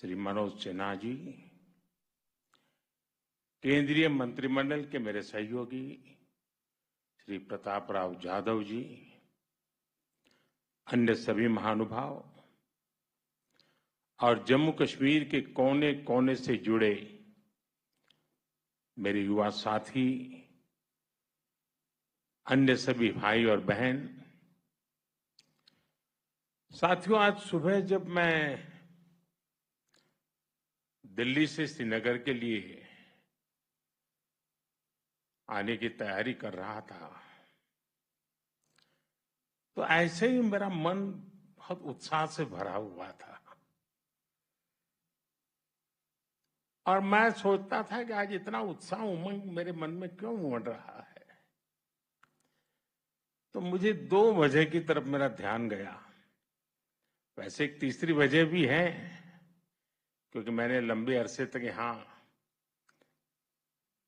श्री मनोज सिन्हा जी, केंद्रीय मंत्रिमंडल के मेरे सहयोगी श्री प्रताप राव जाधव जी, अन्य सभी महानुभाव और जम्मू कश्मीर के कोने कोने से जुड़े मेरे युवा साथी, अन्य सभी भाई और बहन। साथियों, आज सुबह जब मैं दिल्ली से श्रीनगर के लिए आने की तैयारी कर रहा था तो ऐसे ही मेरा मन बहुत उत्साह से भरा हुआ था और मैं सोचता था कि आज इतना उत्साह उमंग मेरे मन में क्यों उमड़ रहा है। तो मुझे 2 वजह की तरफ मेरा ध्यान गया। वैसे एक तीसरी वजह भी है, क्योंकि मैंने लंबे अरसे तक यहाँ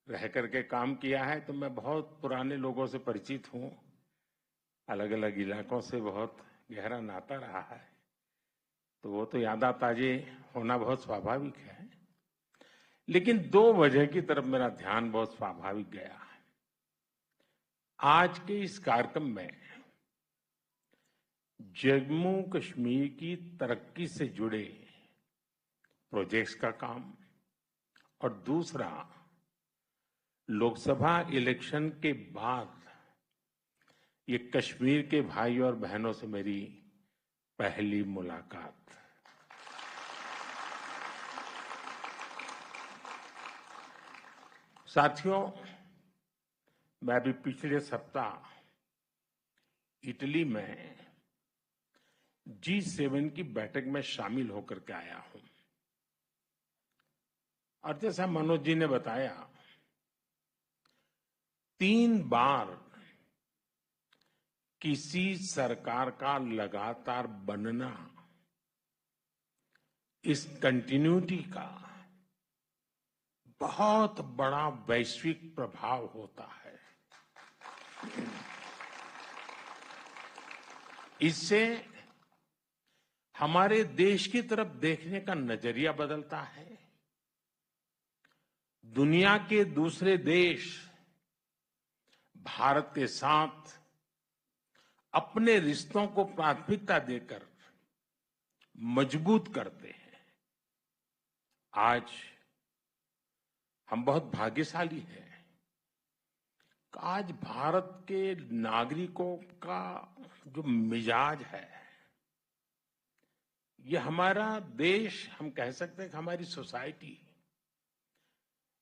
रह करके काम किया है, तो मैं बहुत पुराने लोगों से परिचित हूँ, अलग अलग इलाकों से बहुत गहरा नाता रहा है, तो वो तो यादा ताजे होना बहुत स्वाभाविक है। लेकिन 2 वजह की तरफ मेरा ध्यान बहुत स्वाभाविक गया। आज के इस कार्यक्रम में जम्मू कश्मीर की तरक्की से जुड़े प्रोजेक्ट्स का काम और दूसरा लोकसभा इलेक्शन के बाद ये कश्मीर के भाई और बहनों से मेरी पहली मुलाकात। साथियों, मैं अभी पिछले सप्ताह इटली में G7 की बैठक में शामिल होकर के आया हूं और जैसा मनोज जी ने बताया, 3 बार किसी सरकार का लगातार बनना इस कंटिन्यूटी का बहुत बड़ा वैश्विक प्रभाव होता है। इससे हमारे देश की तरफ देखने का नजरिया बदलता है। दुनिया के दूसरे देश भारत के साथ अपने रिश्तों को प्राथमिकता देकर मजबूत करते हैं। आज हम बहुत भाग्यशाली हैं। आज भारत के नागरिकों का जो मिजाज है, ये हमारा देश, हम कह सकते हैं कि हमारी सोसाइटी,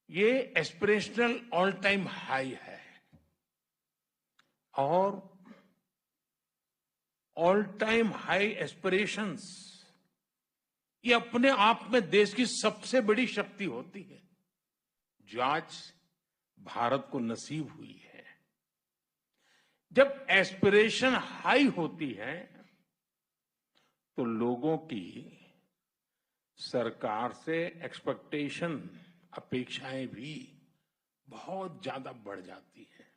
ये एस्पिरेशनल ऑल टाइम हाई है और ऑल टाइम हाई एस्पिरेशंस ये अपने आप में देश की सबसे बड़ी शक्ति होती है, जो आज भारत को नसीब हुई है। जब एस्पिरेशन हाई होती है तो लोगों की सरकार से एक्सपेक्टेशन, अपेक्षाएं भी बहुत ज्यादा बढ़ जाती है।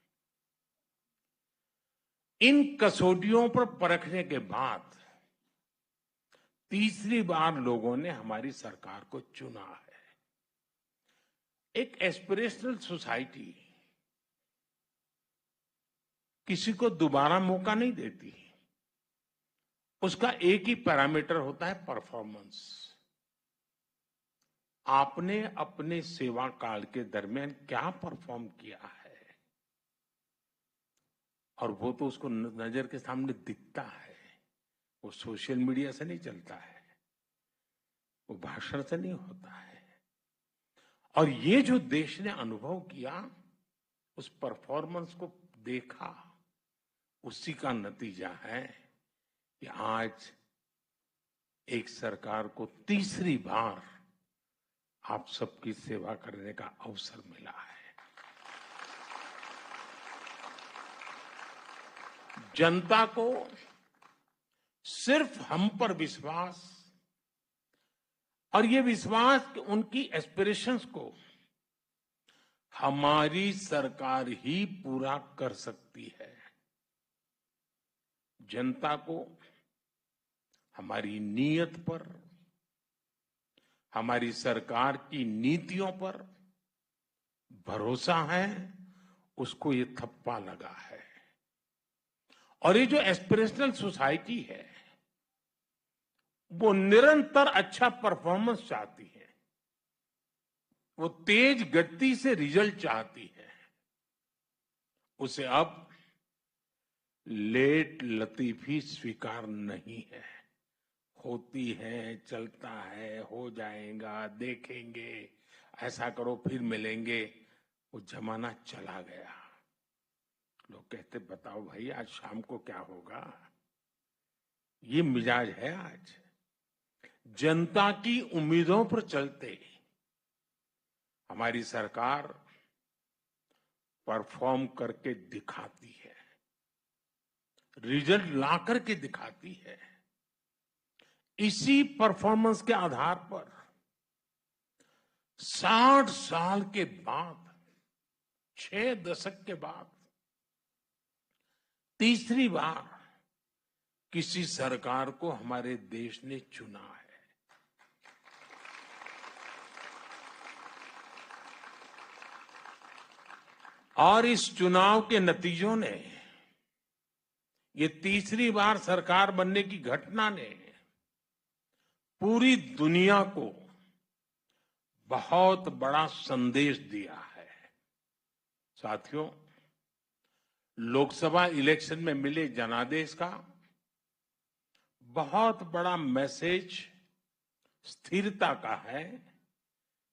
इन कसौटियों पर परखने के बाद तीसरी बार लोगों ने हमारी सरकार को चुना है। एक एस्पिरेशनल सोसाइटी किसी को दोबारा मौका नहीं देती। उसका एक ही पैरामीटर होता है, परफॉर्मेंस। आपने अपने सेवा काल के दरमियान क्या परफॉर्म किया है, और वो तो उसको नजर के सामने दिखता है। वो सोशल मीडिया से नहीं चलता है, वो भाषण से नहीं होता है। और ये जो देश ने अनुभव किया, उस परफॉर्मेंस को देखा, उसी का नतीजा है कि आज एक सरकार को तीसरी बार आप सबकी सेवा करने का अवसर मिला है। जनता को सिर्फ हम पर विश्वास, और ये विश्वास कि उनकी एस्पिरेशंस को हमारी सरकार ही पूरा कर सकती है। जनता को हमारी नीयत पर, हमारी सरकार की नीतियों पर भरोसा है, उसको ये थप्पा लगा है। और ये जो एस्पिरेशनल सोसाइटी है, वो निरंतर अच्छा परफॉर्मेंस चाहती है, वो तेज गति से रिजल्ट चाहती है। उसे अब लेट लतीफी स्वीकार नहीं है। होती है, चलता है, हो जाएगा, देखेंगे, ऐसा करो फिर मिलेंगे, वो जमाना चला गया। लोग कहते बताओ भाई आज शाम को क्या होगा। ये मिजाज है आज। जनता की उम्मीदों पर चलते हमारी सरकार परफॉर्म करके दिखाती है, रिजल्ट ला करके दिखाती है। इसी परफॉर्मेंस के आधार पर 60 साल के बाद, 6 दशक के बाद तीसरी बार किसी सरकार को हमारे देश ने चुना है। और इस चुनाव के नतीजों ने, ये तीसरी बार सरकार बनने की घटना ने पूरी दुनिया को बहुत बड़ा संदेश दिया है। साथियों, लोकसभा इलेक्शन में मिले जनादेश का बहुत बड़ा मैसेज स्थिरता का है,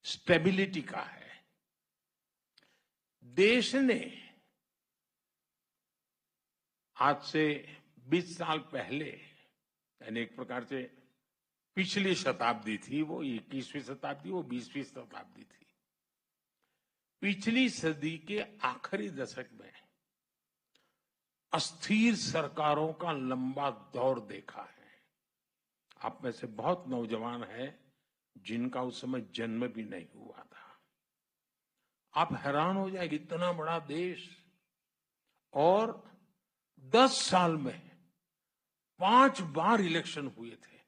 स्टेबिलिटी का है। देश ने आज से 20 साल पहले, यानी एक प्रकार से पिछली शताब्दी थी, वो 21वीं शताब्दी, वो 20वीं शताब्दी थी। पिछली सदी के आखिरी दशक में अस्थिर सरकारों का लंबा दौर देखा है। आप में से बहुत नौजवान हैं जिनका उस समय जन्म भी नहीं हुआ था। आप हैरान हो जाएंगे, इतना बड़ा देश और 10 साल में 5 बार इलेक्शन हुए थे।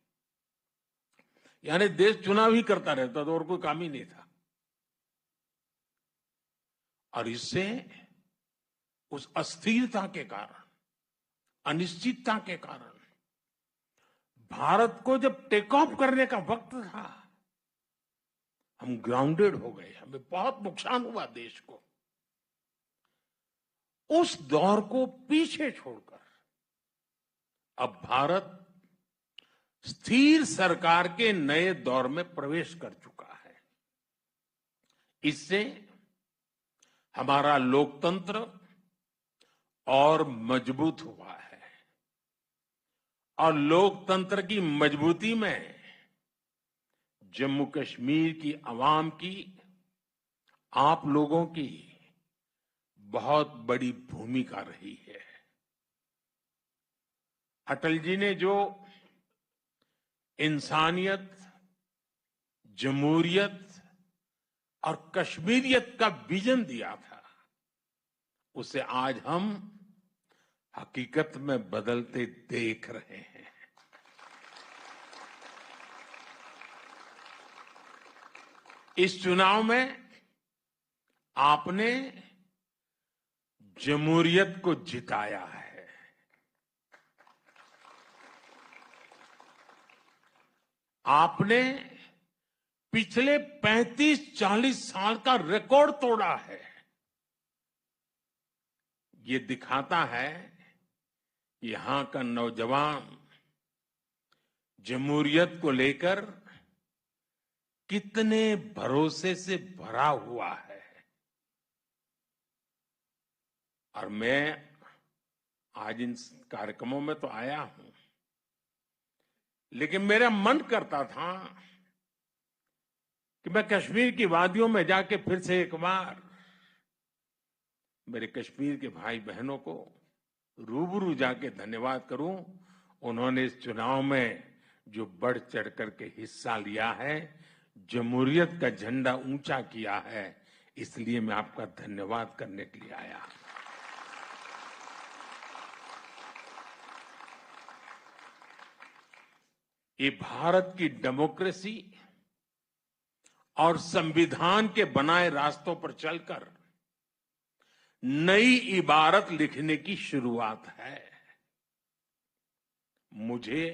यानी देश चुनाव ही करता रहता था और कोई काम ही नहीं था। और इससे उस अस्थिरता के कारण, अनिश्चितता के कारण भारत को जब टेक ऑफ करने का वक्त था, हम ग्राउंडेड हो गए, हमें बहुत नुकसान हुआ देश को। उस दौर को पीछे छोड़कर अब भारत स्थिर सरकार के नए दौर में प्रवेश कर चुका है। इससे हमारा लोकतंत्र और मजबूत हुआ है। और लोकतंत्र की मजबूती में जम्मू कश्मीर की आवाम की, आप लोगों की बहुत बड़ी भूमिका रही है। अटल जी ने जो इंसानियत, जमहूरियत और कश्मीरियत का विजन दिया था, उसे आज हम हकीकत में बदलते देख रहे हैं। इस चुनाव में आपने जमहूरियत को जिताया है। आपने पिछले 35-40 साल का रिकॉर्ड तोड़ा है। ये दिखाता है यहां का नौजवान जमहूरियत को लेकर कितने भरोसे से भरा हुआ है। और मैं आज इन कार्यक्रमों में तो आया हूं, लेकिन मेरा मन करता था कि मैं कश्मीर की वादियों में जाके फिर से एक बार मेरे कश्मीर के भाई बहनों को रूबरू जाके धन्यवाद करूं। उन्होंने इस चुनाव में जो बढ़ चढ़ करके हिस्सा लिया है, जमहूरियत का झंडा ऊंचा किया है, इसलिए मैं आपका धन्यवाद करने के लिए आया। ये भारत की डेमोक्रेसी और संविधान के बनाए रास्तों पर चलकर नई इबारत लिखने की शुरुआत है। मुझे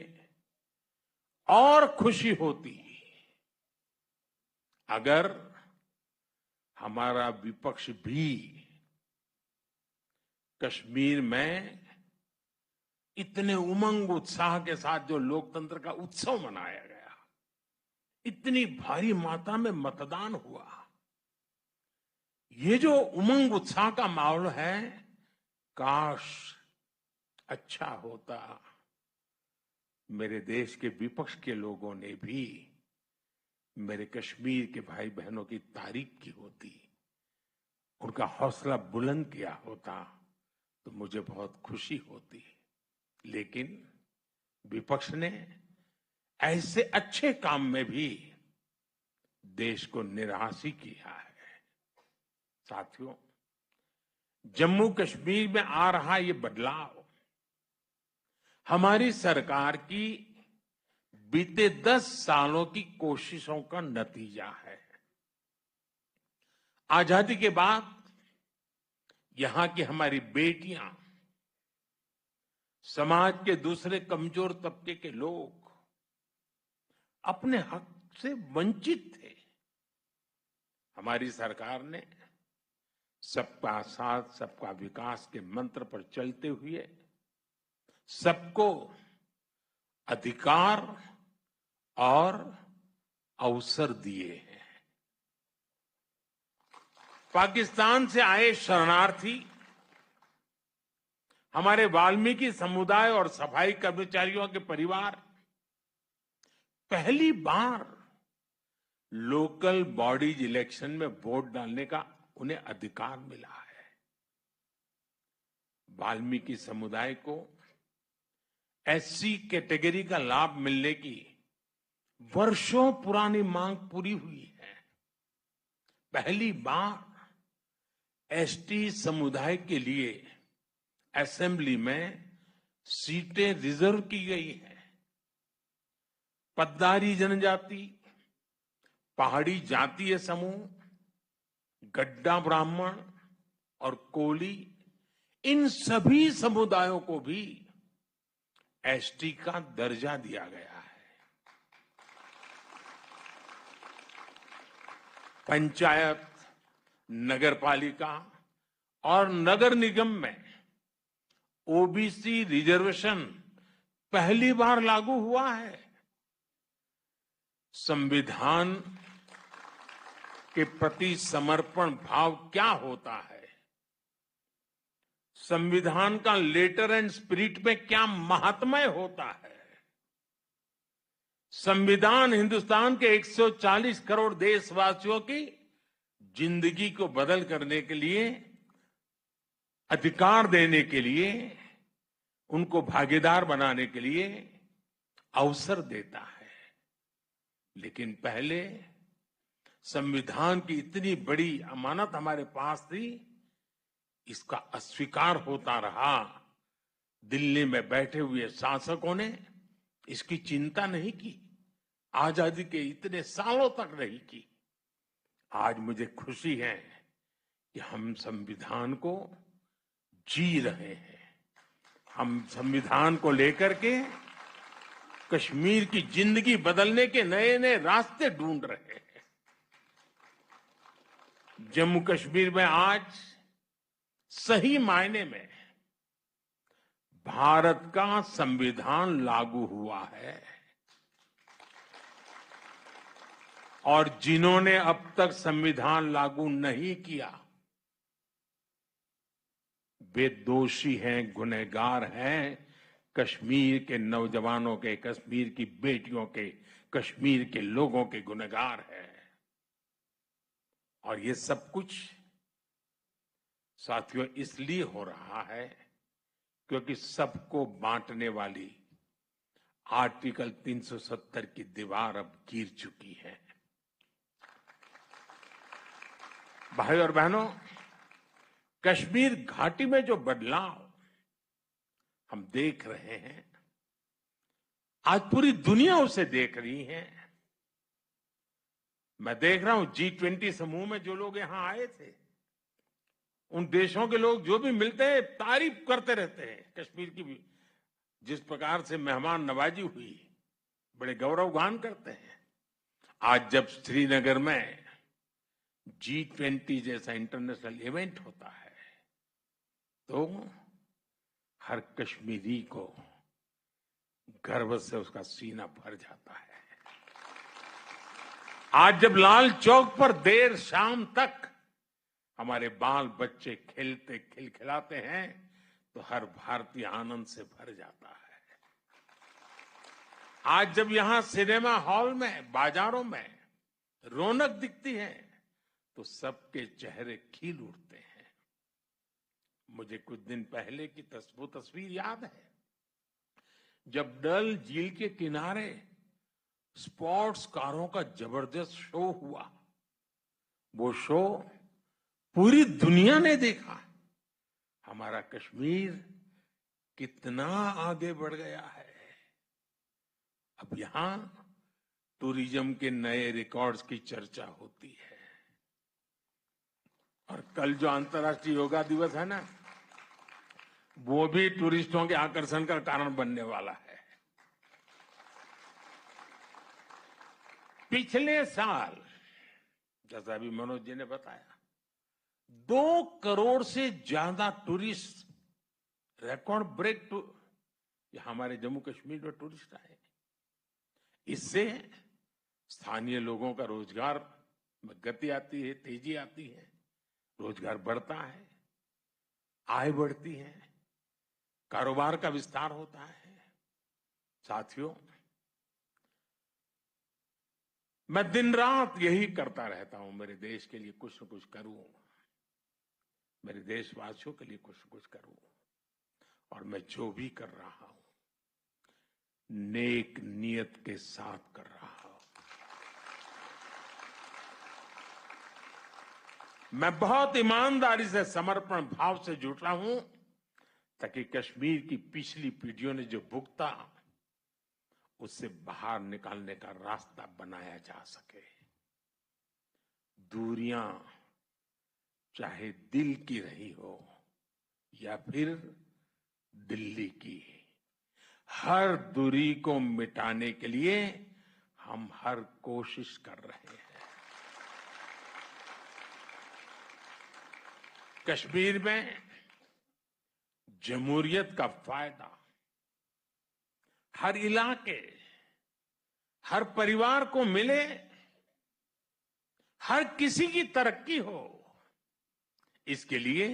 और खुशी होती अगर हमारा विपक्ष भी कश्मीर में इतने उमंग उत्साह के साथ जो लोकतंत्र का उत्सव मनाया गया, इतनी भारी मात्रा में मतदान हुआ, ये जो उमंग उत्साह का माहौल है, काश अच्छा होता मेरे देश के विपक्ष के लोगों ने भी मेरे कश्मीर के भाई बहनों की तारीफ की होती, उनका हौसला बुलंद किया होता तो मुझे बहुत खुशी होती। लेकिन विपक्ष ने ऐसे अच्छे काम में भी देश को निराश ही किया है। साथियों, जम्मू कश्मीर में आ रहा ये बदलाव हमारी सरकार की बीते 10 सालों की कोशिशों का नतीजा है। आजादी के बाद यहां की हमारी बेटियां, समाज के दूसरे कमजोर तबके के लोग अपने हक से वंचित थे। हमारी सरकार ने सबका साथ सबका विकास के मंत्र पर चलते हुए सबको अधिकार और अवसर दिए हैं। पाकिस्तान से आए शरणार्थी, हमारे वाल्मीकि समुदाय और सफाई कर्मचारियों के परिवार पहली बार लोकल बॉडीज इलेक्शन में वोट डालने का उन्हें अधिकार मिला है। वाल्मीकि समुदाय को एससी कैटेगरी का लाभ मिलने की वर्षों पुरानी मांग पूरी हुई है। पहली बार एसटी समुदाय के लिए असेंबली में सीटें रिजर्व की गई है। पद्दारी जनजाति, पहाड़ी जातीय समूह, गड्ढा ब्राह्मण और कोली, इन सभी समुदायों को भी एसटी का दर्जा दिया गया है। पंचायत, नगरपालिका और नगर निगम में ओबीसी रिजर्वेशन पहली बार लागू हुआ है। संविधान के प्रति समर्पण भाव क्या होता है, संविधान का लेटर एंड स्पिरिट में क्या महात्म्य होता है। संविधान हिंदुस्तान के 140 करोड़ देशवासियों की जिंदगी को बदल करने के लिए, अधिकार देने के लिए, उनको भागीदार बनाने के लिए अवसर देता है। लेकिन पहले संविधान की इतनी बड़ी अमानत हमारे पास थी, इसका अस्वीकार होता रहा। दिल्ली में बैठे हुए शासकों ने इसकी चिंता नहीं की, आजादी के इतने सालों तक नहीं की। आज मुझे खुशी है कि हम संविधान को जी रहे हैं। हम संविधान को लेकर के कश्मीर की जिंदगी बदलने के नए नए रास्ते ढूंढ रहे हैं। जम्मू कश्मीर में आज सही मायने में भारत का संविधान लागू हुआ है और जिन्होंने अब तक संविधान लागू नहीं किया वे दोषी हैं, गुनहगार हैं। कश्मीर के नौजवानों के, कश्मीर की बेटियों के, कश्मीर के लोगों के गुनहगार हैं। और ये सब कुछ साथियों इसलिए हो रहा है क्योंकि सबको बांटने वाली आर्टिकल 370 की दीवार अब गिर चुकी है। भाई और बहनों, कश्मीर घाटी में जो बदलाव हम देख रहे हैं, आज पूरी दुनिया उसे देख रही है। मैं देख रहा हूं G20 समूह में जो लोग यहां आए थे, उन देशों के लोग जो भी मिलते हैं तारीफ करते रहते हैं कश्मीर की भी। जिस प्रकार से मेहमान नवाजी हुई, बड़े गौरवगान करते हैं। आज जब श्रीनगर में G20 जैसा इंटरनेशनल इवेंट होता है तो हर कश्मीरी को गर्व से उसका सीना भर जाता है। आज जब लाल चौक पर देर शाम तक हमारे बाल बच्चे खेलते खिलखिलाते हैं तो हर भारतीय आनंद से भर जाता है। आज जब यहां सिनेमा हॉल में, बाजारों में रौनक दिखती है तो सबके चेहरे खिल उठते हैं। मुझे कुछ दिन पहले की वो तस्वीर याद है जब डल झील के किनारे स्पोर्ट्स कारों का जबरदस्त शो हुआ। वो शो पूरी दुनिया ने देखा। हमारा कश्मीर कितना आगे बढ़ गया है। अब यहां टूरिज्म के नए रिकॉर्ड्स की चर्चा होती है। और कल जो अंतर्राष्ट्रीय योगा दिवस है ना, वो भी टूरिस्टों के आकर्षण का कारण बनने वाला है। पिछले साल, जैसा अभी मनोज जी ने बताया, 2 करोड़ से ज्यादा टूरिस्ट, रिकॉर्ड ब्रेक हमारे जम्मू कश्मीर में टूरिस्ट आए। इससे स्थानीय लोगों का रोजगार में गति आती है, तेजी आती है, रोजगार बढ़ता है, आय बढ़ती है, कारोबार का विस्तार होता है। साथियों, मैं दिन रात यही करता रहता हूं, मेरे देश के लिए कुछ न कुछ करूं, मेरे देशवासियों के लिए कुछ न कुछ करूं। और मैं जो भी कर रहा हूं नेक नियत के साथ कर रहा हूं। मैं बहुत ईमानदारी से, समर्पण भाव से जुट रहा हूं ताकि कश्मीर की पिछली पीढ़ियों ने जो भुगता उससे बाहर निकालने का रास्ता बनाया जा सके। दूरियां चाहे दिल की रही हो या फिर दिल्ली की, हर दूरी को मिटाने के लिए हम हर कोशिश कर रहे हैं। कश्मीर में जमहूरियत का फायदा हर इलाके, हर परिवार को मिले, हर किसी की तरक्की हो, इसके लिए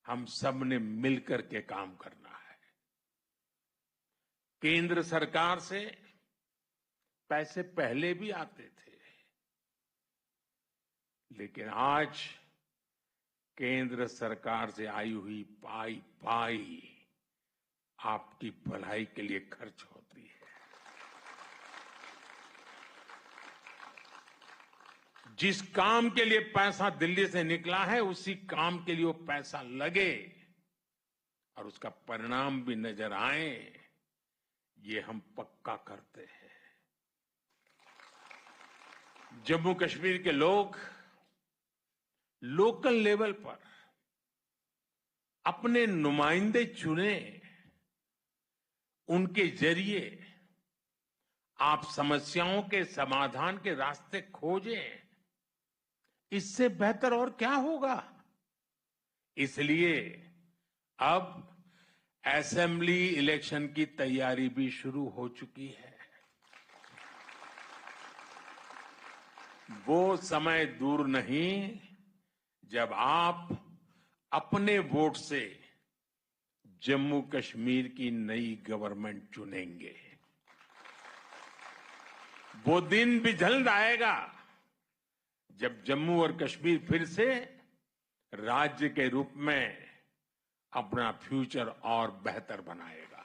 हम सब ने मिलकर के काम करना है। केंद्र सरकार से पैसे पहले भी आते थे, लेकिन आज केंद्र सरकार से आई हुई पाई पाई आपकी भलाई के लिए खर्च होती है। जिस काम के लिए पैसा दिल्ली से निकला है उसी काम के लिए वो पैसा लगे और उसका परिणाम भी नजर आए, ये हम पक्का करते हैं। जम्मू कश्मीर के लोग लोकल लेवल पर अपने नुमाइंदे चुने, उनके जरिए आप समस्याओं के समाधान के रास्ते खोजें। इससे बेहतर और क्या होगा। इसलिए अब असेंबली इलेक्शन की तैयारी भी शुरू हो चुकी है। वो समय दूर नहीं जब आप अपने वोट से जम्मू कश्मीर की नई गवर्नमेंट चुनेंगे। वो दिन भी जल्द आएगा जब जम्मू और कश्मीर फिर से राज्य के रूप में अपना फ्यूचर और बेहतर बनाएगा।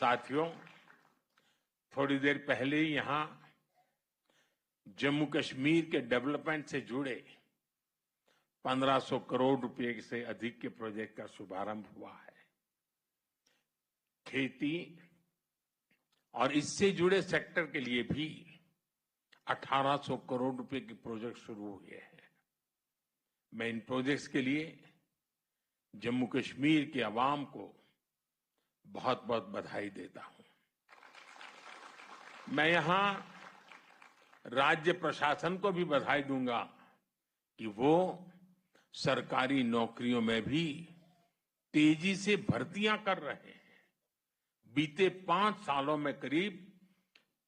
साथियों, थोड़ी देर पहले ही यहां जम्मू कश्मीर के डेवलपमेंट से जुड़े 1500 करोड़ रुपए से अधिक के प्रोजेक्ट का शुभारंभ हुआ है। खेती और इससे जुड़े सेक्टर के लिए भी 1800 करोड़ रुपए के प्रोजेक्ट शुरू हुए हैं। मैं इन प्रोजेक्ट्स के लिए जम्मू कश्मीर के अवाम को बहुत बहुत बधाई देता हूं। मैं यहां राज्य प्रशासन को भी बधाई दूंगा कि वो सरकारी नौकरियों में भी तेजी से भर्तियां कर रहे हैं। बीते 5 सालों में करीब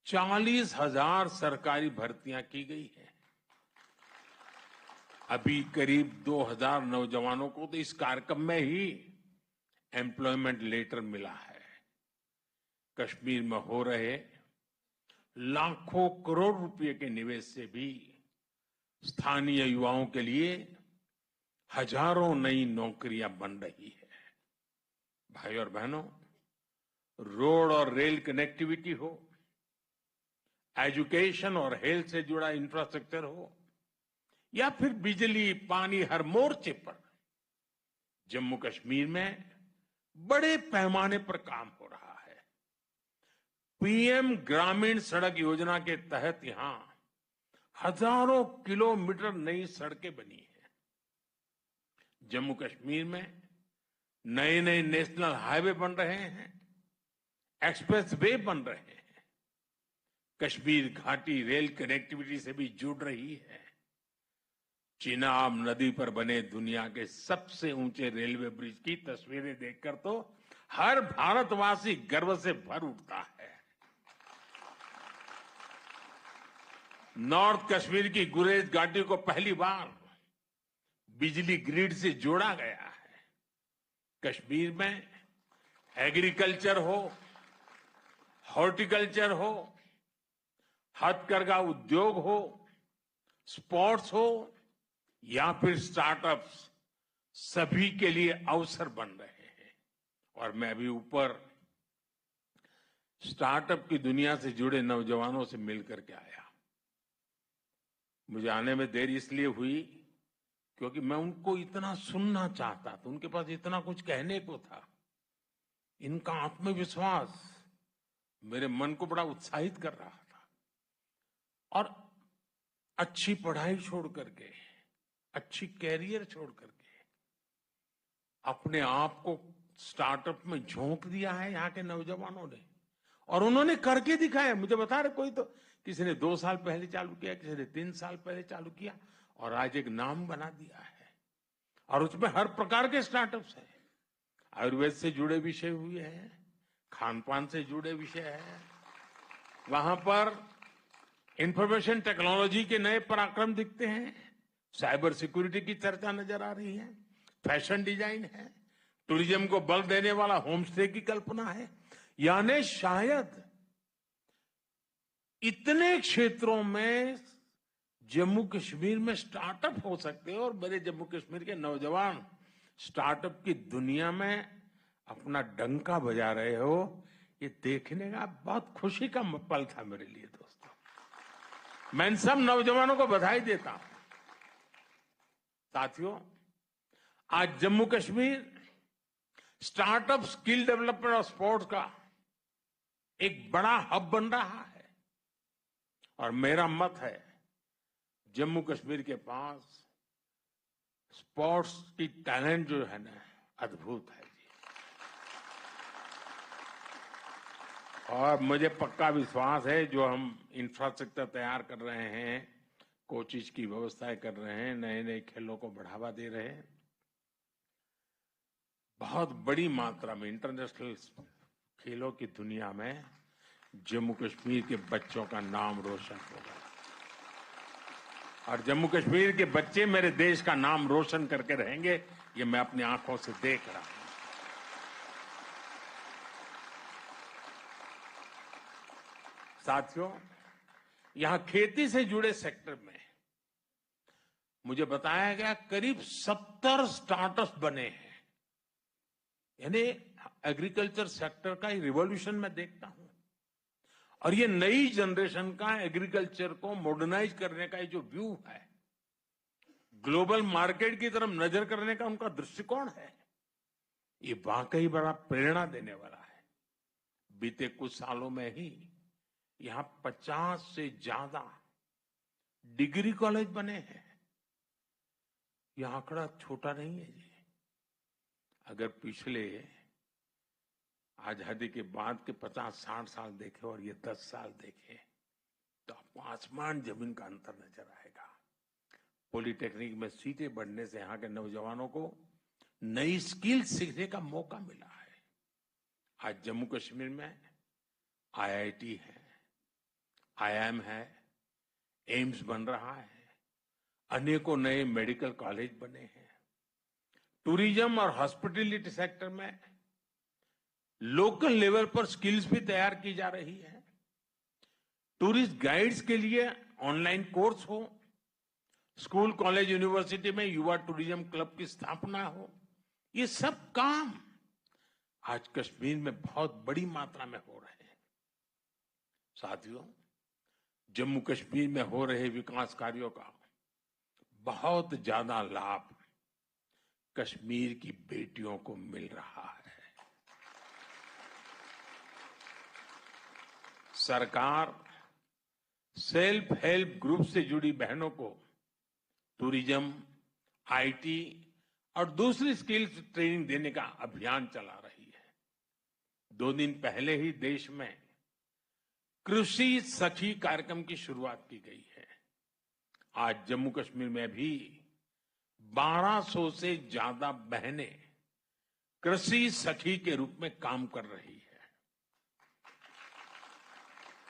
40,000 सरकारी भर्तियां की गई है। अभी करीब 2,000 नौजवानों को तो इस कार्यक्रम में ही एम्प्लॉयमेंट लेटर मिला है। कश्मीर में हो रहे लाखों करोड़ रुपए के निवेश से भी स्थानीय युवाओं के लिए हजारों नई नौकरियां बन रही है। भाई और बहनों, रोड और रेल कनेक्टिविटी हो, एजुकेशन और हेल्थ से जुड़ा इंफ्रास्ट्रक्चर हो, या फिर बिजली पानी, हर मोर्चे पर जम्मू कश्मीर में बड़े पैमाने पर काम हो रहा है। पीएम ग्रामीण सड़क योजना के तहत यहां हजारों किलोमीटर नई सड़कें बनी है। जम्मू कश्मीर में नए नए नेशनल हाईवे बन रहे हैं, एक्सप्रेस वे बन रहे हैं। कश्मीर घाटी रेल कनेक्टिविटी से भी जुड़ रही है। चिनाब नदी पर बने दुनिया के सबसे ऊंचे रेलवे ब्रिज की तस्वीरें देखकर तो हर भारतवासी गर्व से भर उठता है। नॉर्थ कश्मीर की गुरेज घाटी को पहली बार बिजली ग्रिड से जोड़ा गया है। कश्मीर में एग्रीकल्चर हो, हॉर्टिकल्चर हो, हथकरघा उद्योग हो, स्पोर्ट्स हो या फिर स्टार्टअप्स, सभी के लिए अवसर बन रहे हैं। और मैं अभी ऊपर स्टार्टअप की दुनिया से जुड़े नौजवानों से मिलकर के आया। मुझे आने में देर इसलिए हुई क्योंकि मैं उनको इतना सुनना चाहता था, उनके पास इतना कुछ कहने को था। इनका आत्मविश्वास मेरे मन को बड़ा उत्साहित कर रहा था। और अच्छी पढ़ाई छोड़ करके, अच्छी कैरियर छोड़ करके अपने आप को स्टार्टअप में झोंक दिया है यहाँ के नौजवानों ने, और उन्होंने करके दिखाया। मुझे बता रहे कोई तो किसी ने 2 साल पहले चालू किया, किसी ने 3 साल पहले चालू किया, और आज एक नाम बना दिया है। और उसमें हर प्रकार के स्टार्टअप्स हैं। आयुर्वेद से जुड़े विषय हुए हैं, खान पान से जुड़े विषय हैं, वहां पर इंफॉर्मेशन टेक्नोलॉजी के नए पराक्रम दिखते हैं, साइबर सिक्योरिटी की चर्चा नजर आ रही है, फैशन डिजाइन है, टूरिज्म को बल देने वाला होम स्टे की कल्पना है। यानी शायद इतने क्षेत्रों में जम्मू कश्मीर में स्टार्टअप हो सकते हैं, और मेरे जम्मू कश्मीर के नौजवान स्टार्टअप की दुनिया में अपना डंका बजा रहे हो, ये देखने का बहुत खुशी का पल था मेरे लिए। दोस्तों, मैं इन सब नौजवानों को बधाई देता हूं। साथियों, आज Jammu Kashmir startup, skill development और स्पोर्ट्स का एक बड़ा हब बन रहा है। और मेरा मत है, जम्मू कश्मीर के पास स्पोर्ट्स की टैलेंट जो है ना, अद्भुत है जी। और मुझे पक्का विश्वास है, जो हम इंफ्रास्ट्रक्चर तैयार कर रहे हैं, कोचिज की व्यवस्थाएं कर रहे हैं, नए नए खेलों को बढ़ावा दे रहे हैं, बहुत बड़ी मात्रा में इंटरनेशनल खेलों की दुनिया में जम्मू कश्मीर के बच्चों का नाम रोशन होगा। और जम्मू कश्मीर के बच्चे मेरे देश का नाम रोशन करके रहेंगे, ये मैं अपनी आंखों से देख रहा हूं। साथियों, यहां खेती से जुड़े सेक्टर में मुझे बताया गया करीब 70 स्टार्टअप्स बने हैं। यानी एग्रीकल्चर सेक्टर का रिवॉल्यूशन मैं देखता हूं। और ये नई जनरेशन का एग्रीकल्चर को मॉडर्नाइज करने का ये जो व्यू है, ग्लोबल मार्केट की तरफ नजर करने का उनका दृष्टिकोण है, ये वाकई बड़ा प्रेरणा देने वाला है। बीते कुछ सालों में ही यहां 50 से ज्यादा डिग्री कॉलेज बने हैं। यह आंकड़ा छोटा नहीं है जी। अगर पिछले आजादी के बाद के 50-60 साल देखे और ये 10 साल देखे तो आपको आसमान जमीन का अंतर नजर आएगा। पॉलिटेक्निक में सीटें बढ़ने से यहाँ के नौजवानों को नई स्किल सीखने का मौका मिला है। आज जम्मू कश्मीर में आईआईटी है, आईआईएम है, एम्स बन रहा है, अनेकों नए मेडिकल कॉलेज बने हैं। टूरिज्म और हॉस्पिटैलिटी सेक्टर में लोकल लेवल पर स्किल्स भी तैयार की जा रही है। टूरिस्ट गाइड्स के लिए ऑनलाइन कोर्स हो, स्कूल कॉलेज यूनिवर्सिटी में युवा टूरिज्म क्लब की स्थापना हो, ये सब काम आज कश्मीर में बहुत बड़ी मात्रा में हो रहे हैं। साथियों, जम्मू कश्मीर में हो रहे विकास कार्यों का बहुत ज्यादा लाभ कश्मीर की बेटियों को मिल रहा है। सरकार सेल्फ हेल्प ग्रुप से जुड़ी बहनों को टूरिज्म, आईटी और दूसरी स्किल्स ट्रेनिंग देने का अभियान चला रही है। 2 दिन पहले ही देश में कृषि सखी कार्यक्रम की शुरुआत की गई है। आज जम्मू कश्मीर में भी 1200 से ज्यादा बहनें कृषि सखी के रूप में काम कर रही है।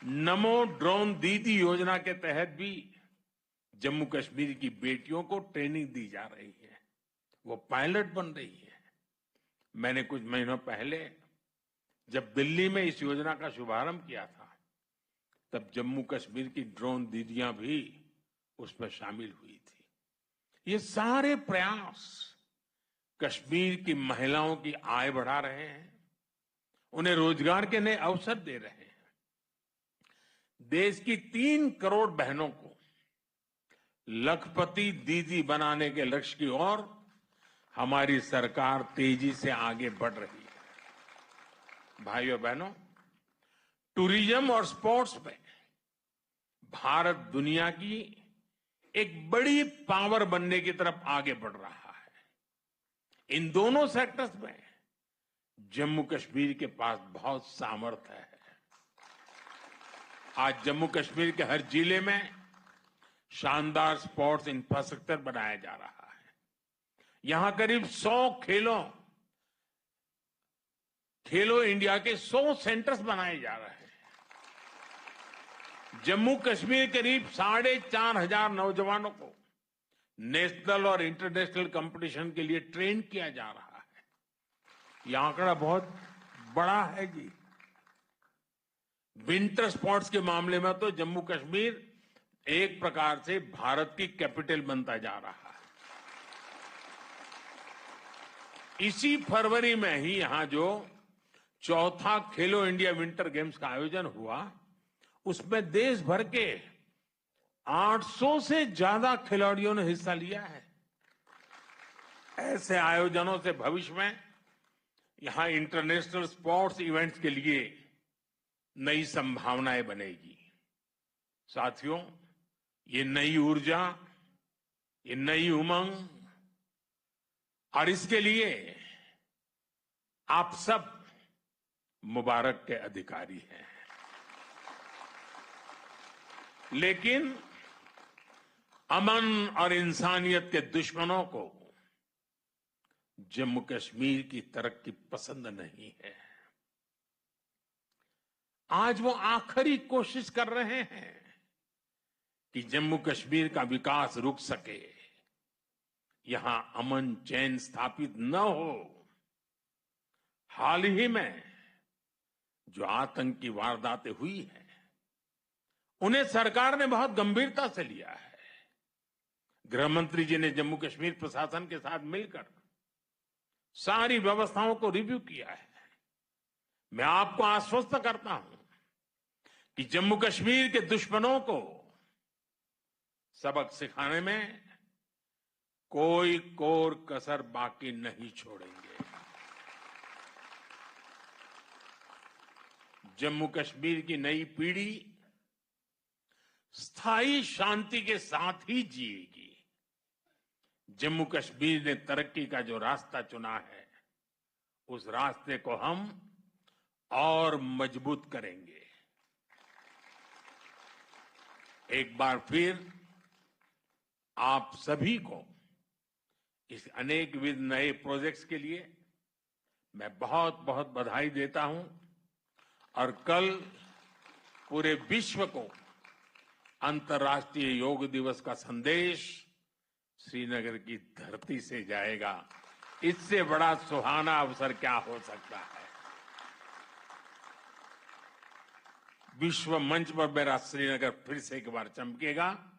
नमो ड्रोन दीदी योजना के तहत भी जम्मू कश्मीर की बेटियों को ट्रेनिंग दी जा रही है, वो पायलट बन रही है। मैंने कुछ महीनों पहले जब दिल्ली में इस योजना का शुभारंभ किया था, तब जम्मू कश्मीर की ड्रोन दीदियां भी उसमें शामिल हुई थी। ये सारे प्रयास कश्मीर की महिलाओं की आय बढ़ा रहे हैं, उन्हें रोजगार के नए अवसर दे रहे हैं। देश की 3 करोड़ बहनों को लखपति दीदी बनाने के लक्ष्य की ओर हमारी सरकार तेजी से आगे बढ़ रही है। भाइयों बहनों, टूरिज्म और स्पोर्ट्स में भारत दुनिया की एक बड़ी पावर बनने की तरफ आगे बढ़ रहा है। इन दोनों सेक्टर्स में जम्मू कश्मीर के पास बहुत सामर्थ्य है। आज जम्मू कश्मीर के हर जिले में शानदार स्पोर्ट्स इंफ्रास्ट्रक्चर बनाया जा रहा है। यहां करीब 100 खेलो इंडिया के 100 सेंटर्स बनाए जा रहे हैं। जम्मू कश्मीर करीब 4,500 नौजवानों को नेशनल और इंटरनेशनल कंपटीशन के लिए ट्रेन किया जा रहा है। यह आंकड़ा बहुत बड़ा है जी। विंटर स्पोर्ट्स के मामले में तो जम्मू कश्मीर एक प्रकार से भारत की कैपिटल बनता जा रहा है। इसी फरवरी में ही यहां जो 4था खेलो इंडिया विंटर गेम्स का आयोजन हुआ, उसमें देश भर के 800 से ज्यादा खिलाड़ियों ने हिस्सा लिया है। ऐसे आयोजनों से भविष्य में यहां इंटरनेशनल स्पोर्ट्स इवेंट्स के लिए नई संभावनाएं बनेगी। साथियों, ये नई ऊर्जा, ये नई उमंग और इसके लिए आप सब मुबारक के अधिकारी हैं। लेकिन अमन और इंसानियत के दुश्मनों को जम्मू कश्मीर की तरक्की पसंद नहीं है। आज वो आखिरी कोशिश कर रहे हैं कि जम्मू कश्मीर का विकास रुक सके, यहां अमन चैन स्थापित न हो। हाल ही में जो आतंकी वारदातें हुई हैं, उन्हें सरकार ने बहुत गंभीरता से लिया है। गृह मंत्री जी ने जम्मू कश्मीर प्रशासन के साथ मिलकर सारी व्यवस्थाओं को रिव्यू किया है। मैं आपको आश्वस्त करता हूं कि जम्मू कश्मीर के दुश्मनों को सबक सिखाने में कोई कोर कसर बाकी नहीं छोड़ेंगे। जम्मू कश्मीर की नई पीढ़ी स्थायी शांति के साथ ही जिएगी। जम्मू कश्मीर ने तरक्की का जो रास्ता चुना है, उस रास्ते को हम और मजबूत करेंगे। एक बार फिर आप सभी को इस अनेकविध नए प्रोजेक्ट्स के लिए मैं बहुत बहुत बधाई देता हूं और कल पूरे विश्व को अंतर्राष्ट्रीय योग दिवस का संदेश श्रीनगर की धरती से जाएगा। इससे बड़ा सुहाना अवसर क्या हो सकता है। विश्व मंच पर मेरा श्रीनगर फिर से एक बार चमकेगा।